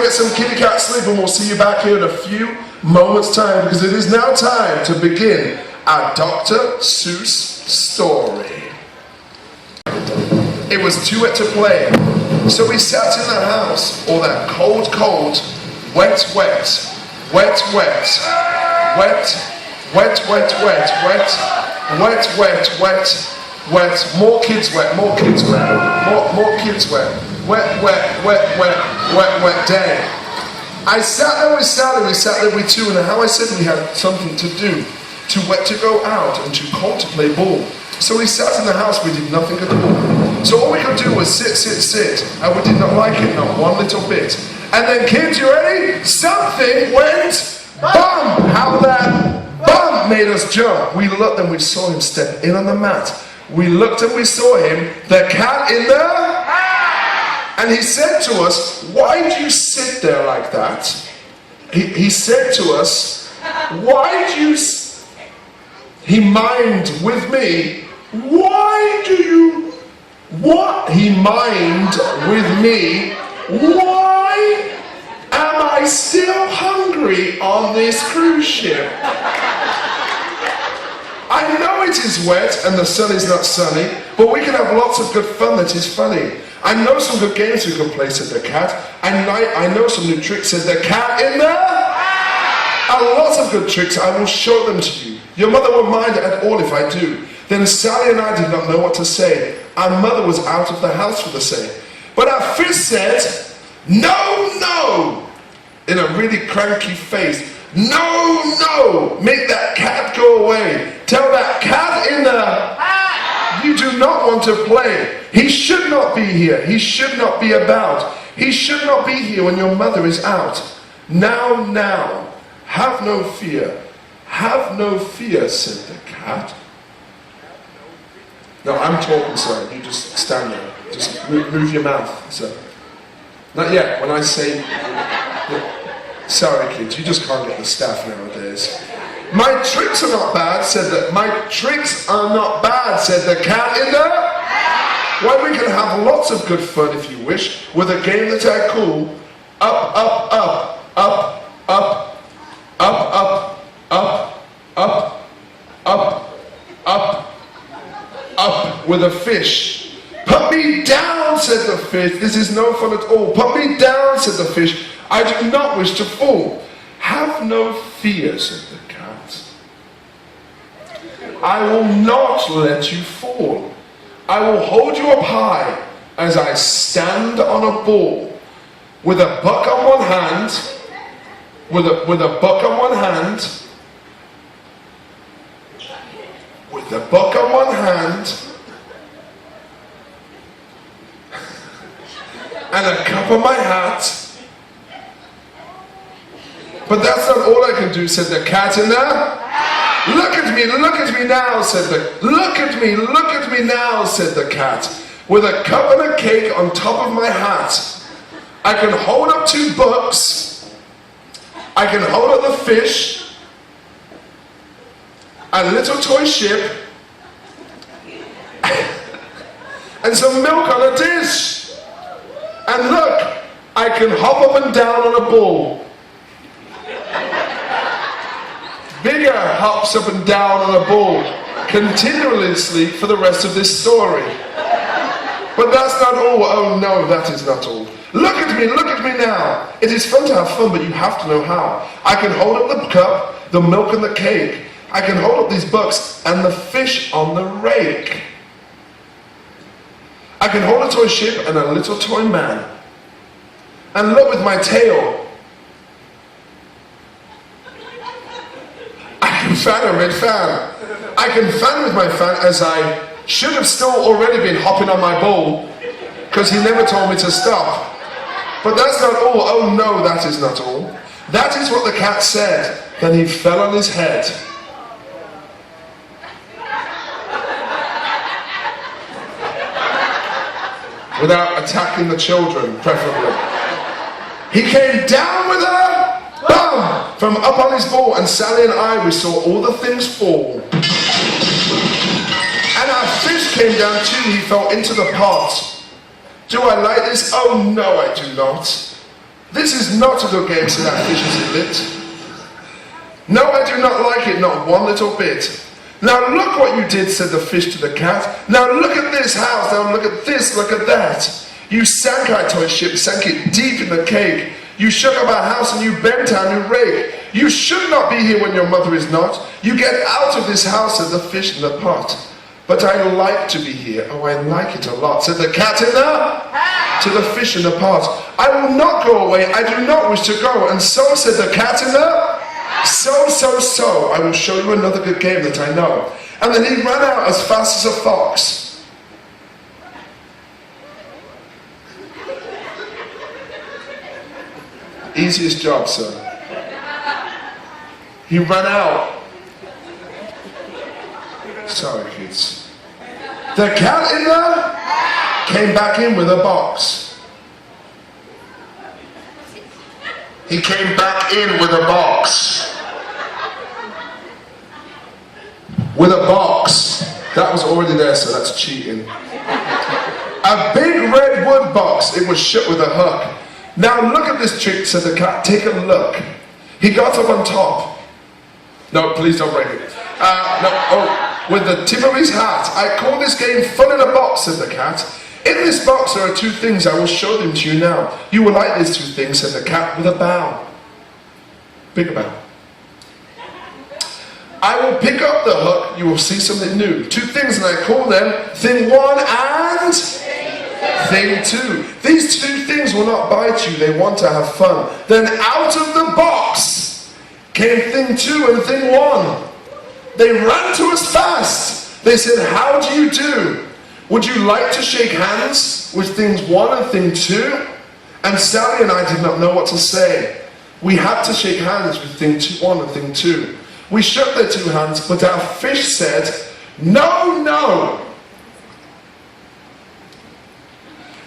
get some kitty cat sleep and we'll see you back here in a few moments' time, because it is now time to begin our Dr. Seuss story. It was too wet to play, so we sat in the house, all that cold, cold, wet, wet, wet, wet, wet, wet, wet, wet, wet, wet, wet, wet, wet, more kids wet, more kids wet, more kids wet, wet, wet, wet, wet, wet, wet day. I sat there with Sally, we sat there with two, and how I said we had something to do, too wet to go out and too cold to play ball. So we sat in the house, we did nothing at all. So all we could do was sit, sit, sit, and we did not like it, not one little bit. And then kids, you ready? Something went bum! How that bum made us jump. We looked and we saw him step in on the mat. We looked and we saw him, the cat in the... And he said to us, why do you sit there like that? He said to us, why do you... He mimed with me, why do you... What? He mimed with me, why am I still hungry on this cruise ship? I know it is wet and the sun is not sunny, but we can have lots of good fun that is funny. I know some good games we can play, said the cat. I know some new tricks, said the cat in there. And lots of good tricks, I will show them to you. Your mother won't mind at all if I do. Then Sally and I did not know what to say. Our mother was out of the house for the say. But our fish said, no, no, in a really cranky face. No, no, make that cat go away. Tell that cat in there, you do not want to play. He should not be here. He should not be about. He should not be here when your mother is out. Now, now, have no fear. Have no fear, said the cat. No, I'm talking, sir. You just stand there. Just move your mouth, sir. Not yet. When I say... Sorry, kids. You just can't get the staff nowadays. My tricks are not bad, said the... My tricks are not bad, said the cat in the... Why, we can have lots of good fun, if you wish, with a game that I call Up, Up, Up, Up, Up, Up, Up, Up, Up, Up, Up, Up with a fish. Put me down, said the fish. This is no fun at all. Put me down, said the fish. I do not wish to fall. Have no fear, said the cat. I will not let you fall. I will hold you up high as I stand on a ball with a buck on one hand, with a buck on one hand, with the buck on one hand, and a cup on my hat. But that's not all I can do, said the cat in there. Look at me now, said the... Look at me now, said the cat. With a cup and a cake on top of my hat. I can hold up two books. I can hold up the fish. A little toy ship. And some milk on a dish. And look, I can hop up and down on a ball. Bigger hops up and down on a ball continuously for the rest of this story. But that's not all. Oh no, that is not all. Look at me now. It is fun to have fun, but you have to know how. I can hold up the cup, the milk and the cake. I can hold up these books and the fish on the rake. I can hold a toy ship and a little toy man. And look with my tail. I can fan a red fan. I can fan with my fan as I should have still already been hopping on my ball because he never told me to stop. But that's not all. Oh no, that is not all. That is what the cat said. Then he fell on his head. Without attacking the children, preferably. He came down with a bum from up on his ball, and Sally and I, we saw all the things fall. And our fish came down too, he fell into the pot. Do I like this? Oh no, I do not. This is not a good game, said that fish as it lit. No, I do not like it, not one little bit. Now look what you did, said the fish to the cat. Now look at this house, now look at this, look at that. You sank our toy ship, sank it deep in the cake. You shook up our house and you bent our new rake. You should not be here when your mother is not. You get out of this house, said the fish in the pot. But I like to be here, oh I like it a lot, said the cat in to the fish in the pot. I will not go away, I do not wish to go. And so, said the cat in so, I will show you another good game that I know. And then he ran out as fast as a fox. Easiest job, sir. He ran out. Sorry, kids. The cat in there came back in with a box. He came back in with a box. With a box. That was already there, so that's cheating. A big red wood box. It was shut with a hook. Now look at this trick, said the cat. Take a look. He got up on top. No, please don't break it. With the tip of his hat. I call this game Fun in a Box, said the cat. In this box there are two things. I will show them to you now. You will like these two things, said the cat with a bow. Big bow. I will pick up the hook. You will see something new. Two things, and I call them Thing 1 and Thing 2. These two things will not bite you. They want to have fun. Then out of the box came Thing 2 and Thing 1. They ran to us fast. They said, how do you do? Would you like to shake hands with Things 1 and Thing 2? And Sally and I did not know what to say. We had to shake hands with Thing 1 and Thing 2. We shook their two hands, but our fish said, no, no.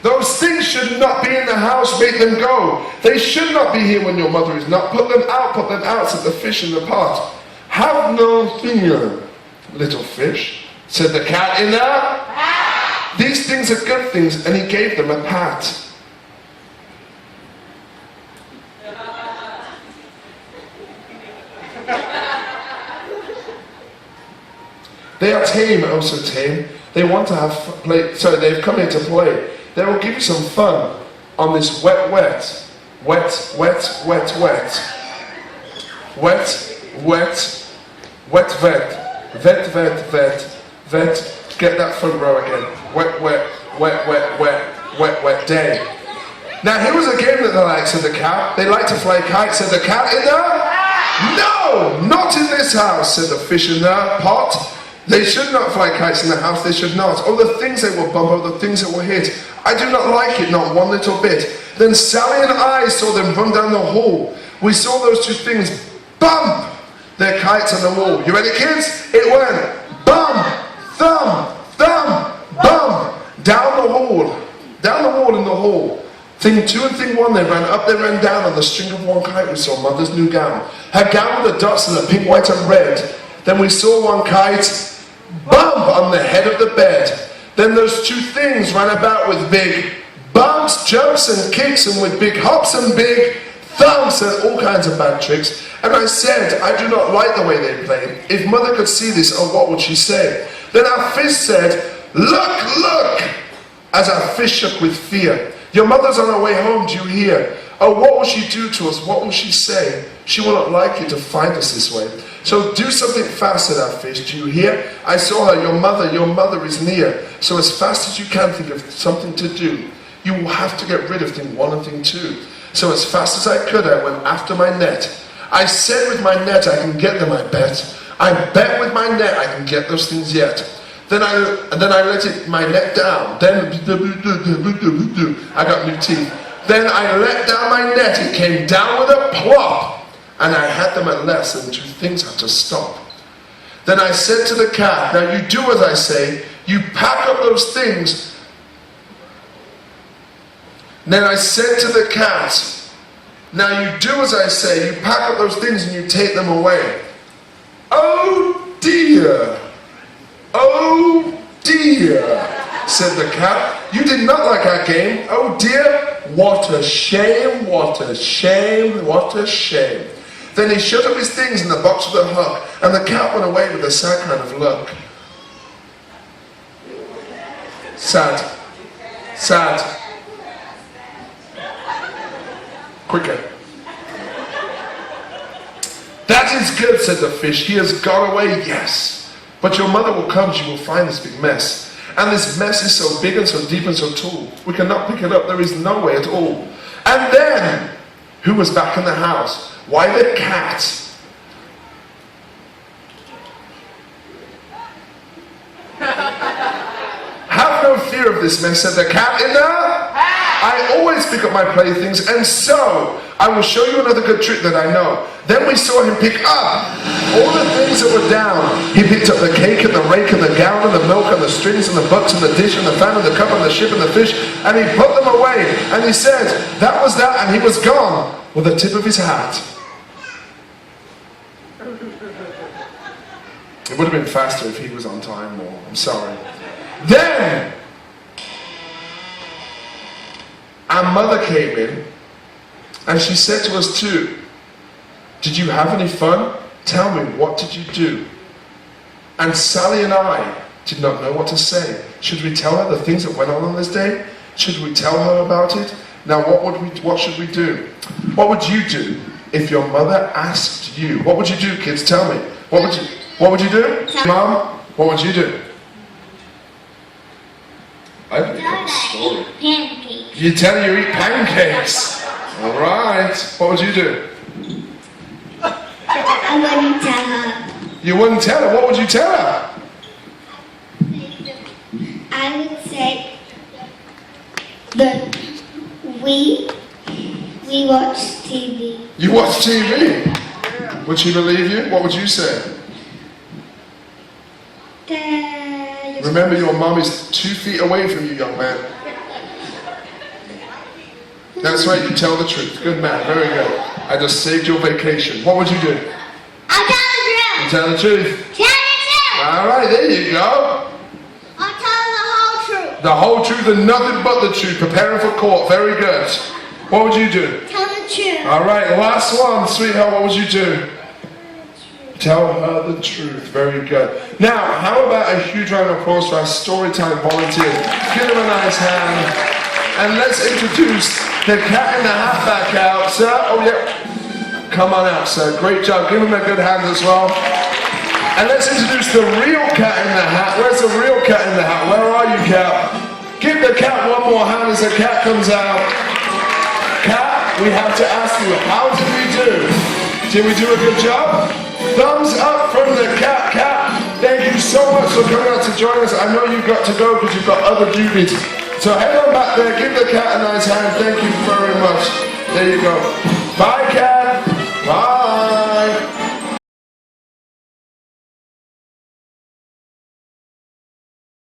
Those things should not be in the house, make them go. They should not be here when your mother is not. Put them out, said the fish in the pot. Have no fear, little fish, said the cat in there. These things are good things, and he gave them a pat. They are tame, oh so tame. They want to have play. So they've come here to play. They will give you some fun on this wet, wet, wet, wet, wet, wet, wet, wet, wet, vet, vet, vet, vet, vet. Get that front row again. Wet, wet, wet, wet, wet, wet, wet day. Now here was a game that they like, said the cat. They like to fly kites, said the cat in there. No, not in this house, said the fish in the pot. They should not fly kites in the house, they should not. Oh, the things they will bump, oh, the things that will hit. I do not like it, not one little bit. Then Sally and I saw them run down the hall. We saw those two things bump their kites on the wall. You ready, kids? It went bump, thump, thump, bump. Down the wall in the hall. Thing 2 and Thing 1, they ran up, they ran down on the string of one kite. We saw Mother's new gown. Her gown with the dots and the pink, white and red. Then we saw one kite bump on the head of the bed. Then those two things ran about with big bumps, jumps and kicks, and with big hops and big thumps and all kinds of bad tricks. And I said, I do not like the way they play. If Mother could see this, oh, what would she say? Then our fish said, look, look, as our fish shook with fear. Your mother's on her way home, do you hear? Oh, what will she do to us? What will she say? She will not like you to find us this way. So do something fast, said our fish. Do you hear? I saw her, your mother is near. So as fast as you can, think of something to do. You will have to get rid of Thing 1 and Thing 2. So as fast as I could, I went after my net. I said with my net, I can get them, I bet. I bet with my net, I can get those things yet. Then I let my net down. Then I got new teeth. Then I let down my net. It came down with a plop. And I had them at last, and the two things had to stop. Then I said to the cat, now you do as I say, you pack up those things. Then I said to the cat, now you do as I say, you pack up those things and you take them away. Oh dear, oh dear. said the cat. You did not like our game. Oh dear, what a shame, what a shame, what a shame. Then he shut up his things in the box with a hook, and the cat went away with a sad kind of look. Sad. Sad. Quicker. That is good, said the fish. He has gone away, yes. But your mother will come, she will find this big mess. And this mess is so big and so deep and so tall. We cannot pick it up, there is no way at all. And then, who was back in the house? Why, the cat. Have no fear of this mess, said the cat in the... I always pick up my playthings, and so I will show you another good trick that I know. Then we saw him pick up all the things that were down. He picked up the cake and the rake and the gown and the milk and the strings and the books and the dish and the fan and the cup and the ship and the fish, and he put them away, and he said, that was that, and he was gone with the tip of his hat. It would have been faster if he was on time more. I'm sorry. Then our mother came in and she said to us too, did you have any fun? Tell me, what did you do? And Sally and I did not know what to say. Should we tell her the things that went on this day? Should we tell her about it? Now what should we do? What would you do if your mother asked you? What would you do, kids? Tell me. What would you do? Mom, what would you do? I think that's a story. Pancakes. You tell her you eat pancakes. All right. What would you do? I wouldn't tell her. You wouldn't tell her. What would you tell her? I would say that we watch TV. You watch TV? Would she believe you? What would you say? Remember, your mom is 2 feet away from you, young man. That's right, you tell the truth. Good man, very good. I just saved your vacation. What would you do? I'll tell the truth. You tell the truth. Tell the truth. All right, there you go. I'll tell the whole truth. The whole truth and nothing but the truth. Preparing for court. Very good. What would you do? Tell the truth. All right, last one, sweetheart. What would you do? Tell her the truth. Very good. Now, how about a huge round of applause for our Storytime volunteers? Give them a nice hand. And let's introduce the Cat in the Hat back out, sir. Oh, yeah. Come on out, sir. Great job. Give him a good hand as well. And let's introduce the real Cat in the Hat. Where's the real Cat in the Hat? Where are you, Cat? Give the cat one more hand as the cat comes out. Cat, we have to ask you, how did we do? Did we do a good job? Thumbs up from the cat. Cat, thank you so much for coming out to join us. I know you've got to go because you've got other duties. So head on back there, give the cat a nice hand. Thank you very much. There you go. Bye, cat.